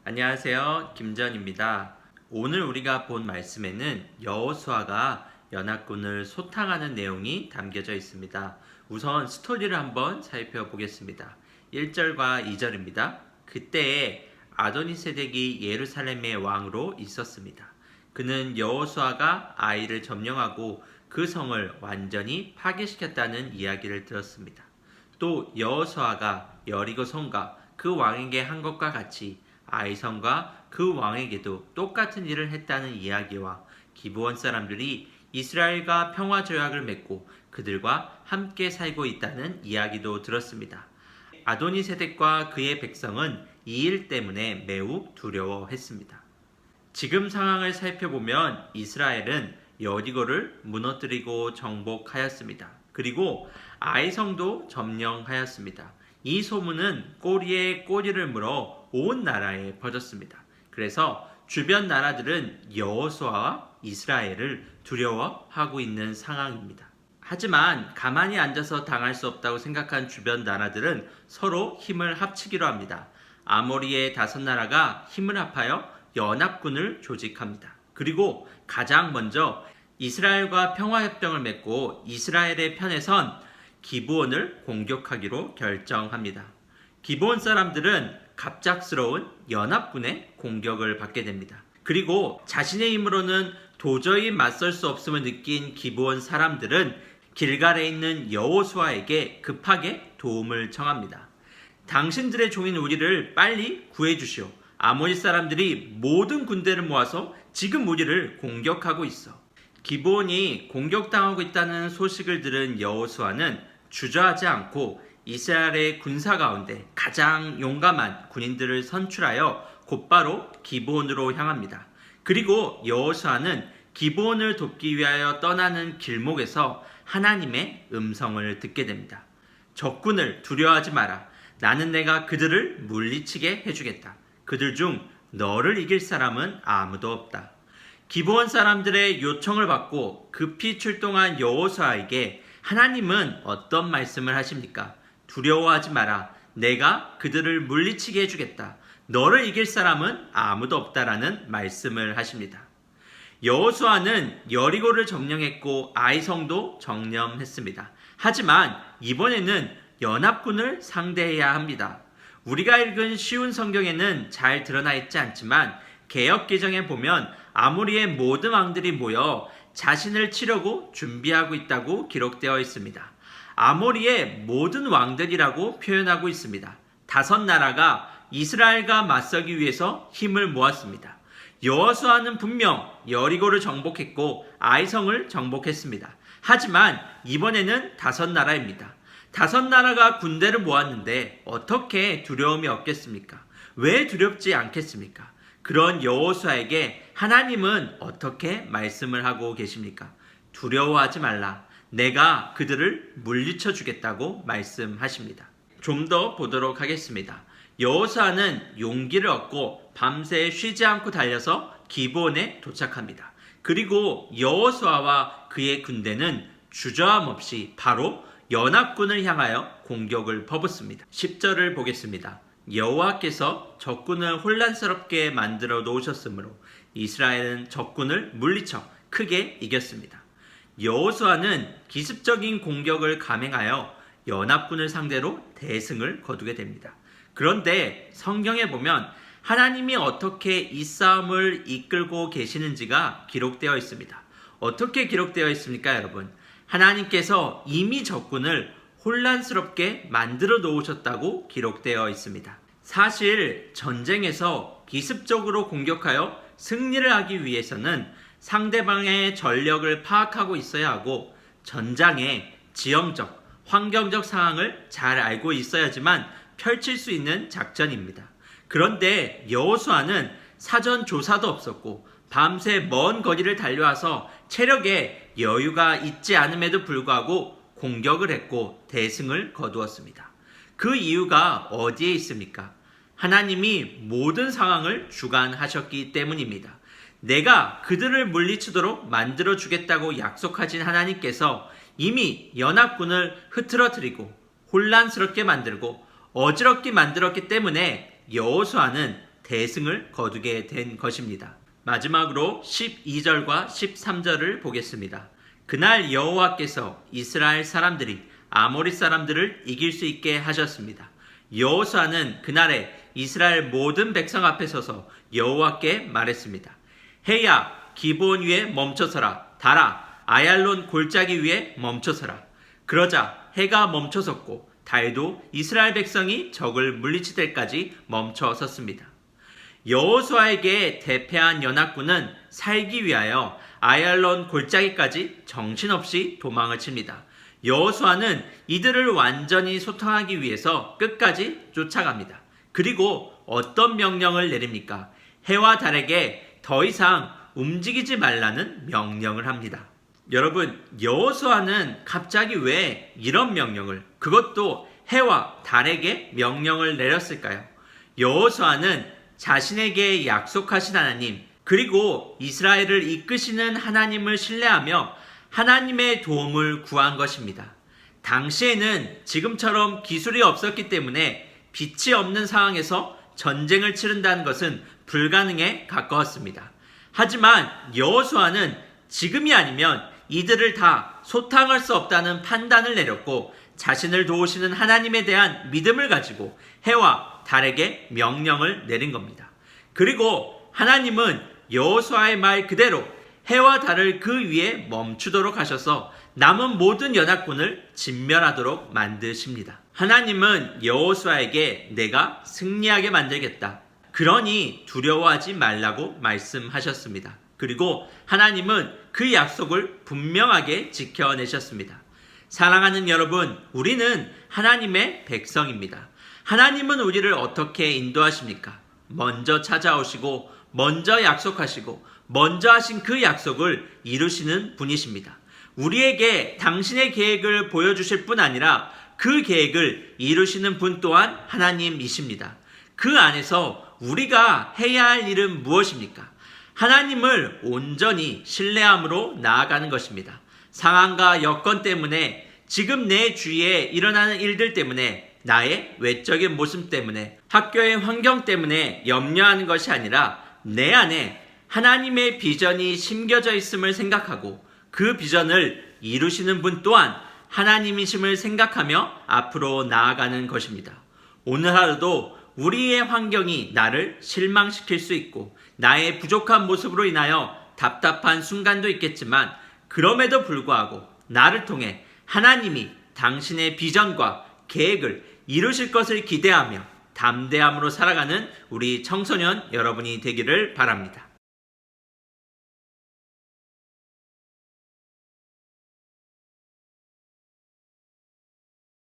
안녕하세요. 김전입니다. 오늘 우리가 본 말씀에는 여호수아가 연합군을 소탕하는 내용이 담겨져 있습니다. 우선 스토리를 한번 살펴보겠습니다. 1절과 2절입니다. 그때에 아도니세덱이 예루살렘의 왕으로 있었습니다. 그는 여호수아가 아이를 점령하고 그 성을 완전히 파괴시켰다는 이야기를 들었습니다. 또 여호수아가 여리고 성과 그 왕에게 한 것과 같이 아이성과 그 왕에게도 똑같은 일을 했다는 이야기와 기브온 사람들이 이스라엘과 평화 조약을 맺고 그들과 함께 살고 있다는 이야기도 들었습니다. 아도니세덱과 그의 백성은 이 일 때문에 매우 두려워했습니다. 지금 상황을 살펴보면 이스라엘은 여리고를 무너뜨리고 정복하였습니다. 그리고 아이성도 점령하였습니다. 이 소문은 꼬리에 꼬리를 물어 온 나라에 퍼졌습니다. 그래서 주변 나라들은 여호수아와 이스라엘을 두려워하고 있는 상황입니다. 하지만 가만히 앉아서 당할 수 없다고 생각한 주변 나라들은 서로 힘을 합치기로 합니다. 아모리의 5나라가 힘을 합하여 연합군을 조직합니다. 그리고 가장 먼저 이스라엘과 평화협정을 맺고 이스라엘의 편에 선 기브온을 공격하기로 결정합니다. 기브온 사람들은 갑작스러운 연합군의 공격을 받게 됩니다. 그리고 자신의 힘으로는 도저히 맞설 수 없음을 느낀 기브온 사람들은 길갈에 있는 여호수아에게 급하게 도움을 청합니다. 당신들의 종인 우리를 빨리 구해주시오. 아모리 사람들이 모든 군대를 모아서 지금 우리를 공격하고 있어. 기브온이 공격당하고 있다는 소식을 들은 여호수아는 주저하지 않고 이스라엘의 군사 가운데 가장 용감한 군인들을 선출하여 곧바로 기브온으로 향합니다. 그리고 여호수아는 기브온을 돕기 위하여 떠나는 길목에서 하나님의 음성을 듣게 됩니다. 적군을 두려워하지 마라. 나는 내가 그들을 물리치게 해주겠다. 그들 중 너를 이길 사람은 아무도 없다. 기브온 사람들의 요청을 받고 급히 출동한 여호수아에게 하나님은 어떤 말씀을 하십니까? 두려워하지 마라. 내가 그들을 물리치게 해주겠다. 너를 이길 사람은 아무도 없다라는 말씀을 하십니다. 여호수아는 여리고를 점령했고 아이성도 정령했습니다. 하지만 이번에는 연합군을 상대해야 합니다. 우리가 읽은 쉬운 성경에는 잘 드러나 있지 않지만 개역 개정에 보면 아모리의 모든 왕들이 모여 자신을 치려고 준비하고 있다고 기록되어 있습니다. 아모리의 모든 왕들이라고 표현하고 있습니다. 5나라가 이스라엘과 맞서기 위해서 힘을 모았습니다. 여호수아는 분명 여리고를 정복했고 아이성을 정복했습니다. 하지만 이번에는 5나라입니다. 5나라가 군대를 모았는데 어떻게 두려움이 없겠습니까? 왜 두렵지 않겠습니까? 그런 여호수아에게 하나님은 어떻게 말씀을 하고 계십니까? 두려워하지 말라. 내가 그들을 물리쳐 주겠다고 말씀하십니다. 좀 더 보도록 하겠습니다. 여호수아는 용기를 얻고 밤새 쉬지 않고 달려서 기브온에 도착합니다. 그리고 여호수아와 그의 군대는 주저함 없이 바로 연합군을 향하여 공격을 퍼붓습니다. 10절을 보겠습니다. 여호와께서 적군을 혼란스럽게 만들어 놓으셨으므로 이스라엘은 적군을 물리쳐 크게 이겼습니다. 여호수아는 기습적인 공격을 감행하여 연합군을 상대로 대승을 거두게 됩니다. 그런데 성경에 보면 하나님이 어떻게 이 싸움을 이끌고 계시는지가 기록되어 있습니다. 어떻게 기록되어 있습니까, 여러분? 하나님께서 이미 적군을 혼란스럽게 만들어 놓으셨다고 기록되어 있습니다. 사실 전쟁에서 기습적으로 공격하여 승리를 하기 위해서는 상대방의 전력을 파악하고 있어야 하고 전장의 지형적, 환경적 상황을 잘 알고 있어야지만 펼칠 수 있는 작전입니다. 그런데 여호수아는 사전 조사도 없었고 밤새 먼 거리를 달려와서 체력에 여유가 있지 않음에도 불구하고 공격을 했고 대승을 거두었습니다. 그 이유가 어디에 있습니까? 하나님이 모든 상황을 주관하셨기 때문입니다. 내가 그들을 물리치도록 만들어 주겠다고 약속하신 하나님께서 이미 연합군을 흐트러뜨리고 혼란스럽게 만들고 어지럽게 만들었기 때문에 여호수아는 대승을 거두게 된 것입니다. 마지막으로 12절과 13절을 보겠습니다. 그날 여호와께서 이스라엘 사람들이 아모리 사람들을 이길 수 있게 하셨습니다. 여호수아는 그날에 이스라엘 모든 백성 앞에 서서 여호와께 말했습니다. 해야 기브온 위에 멈춰서라. 달아 아얄론 골짜기 위에 멈춰서라. 그러자 해가 멈춰섰고 달도 이스라엘 백성이 적을 물리칠 때까지 멈춰섰습니다. 여호수아에게 대패한 연합군은 살기 위하여 아얄론 골짜기까지 정신없이 도망을 칩니다. 여호수아는 이들을 완전히 소탕하기 위해서 끝까지 쫓아갑니다. 그리고 어떤 명령을 내립니까? 해와 달에게 더 이상 움직이지 말라는 명령을 합니다. 여러분, 여호수아는 갑자기 왜 이런 명령을, 그것도 해와 달에게 명령을 내렸을까요? 여호수아는 자신에게 약속하신 하나님, 그리고 이스라엘을 이끄시는 하나님을 신뢰하며 하나님의 도움을 구한 것입니다. 당시에는 지금처럼 기술이 없었기 때문에 빛이 없는 상황에서 전쟁을 치른다는 것은 불가능에 가까웠습니다. 하지만 여호수아는 지금이 아니면 이들을 다 소탕할 수 없다는 판단을 내렸고 자신을 도우시는 하나님에 대한 믿음을 가지고 해와 달에게 명령을 내린 겁니다. 그리고 하나님은 여호수아의 말 그대로 해와 달을 그 위에 멈추도록 하셔서 남은 모든 연합군을 진멸하도록 만드십니다. 하나님은 여호수아에게 내가 승리하게 만들겠다. 그러니 두려워하지 말라고 말씀하셨습니다. 그리고 하나님은 그 약속을 분명하게 지켜내셨습니다. 사랑하는 여러분, 우리는 하나님의 백성입니다. 하나님은 우리를 어떻게 인도하십니까? 먼저 찾아오시고 먼저 약속하시고 먼저 하신 그 약속을 이루시는 분이십니다. 우리에게 당신의 계획을 보여주실 뿐 아니라 그 계획을 이루시는 분 또한 하나님이십니다. 그 안에서 우리가 해야 할 일은 무엇입니까? 하나님을 온전히 신뢰함으로 나아가는 것입니다. 상황과 여건 때문에, 지금 내 주위에 일어나는 일들 때문에, 나의 외적인 모습 때문에, 학교의 환경 때문에 염려하는 것이 아니라 내 안에 하나님의 비전이 심겨져 있음을 생각하고 그 비전을 이루시는 분 또한 하나님이심을 생각하며 앞으로 나아가는 것입니다. 오늘 하루도 우리의 환경이 나를 실망시킬 수 있고 나의 부족한 모습으로 인하여 답답한 순간도 있겠지만 그럼에도 불구하고 나를 통해 하나님이 당신의 비전과 계획을 이루실 것을 기대하며 담대함으로 살아가는 우리 청소년 여러분이 되기를 바랍니다.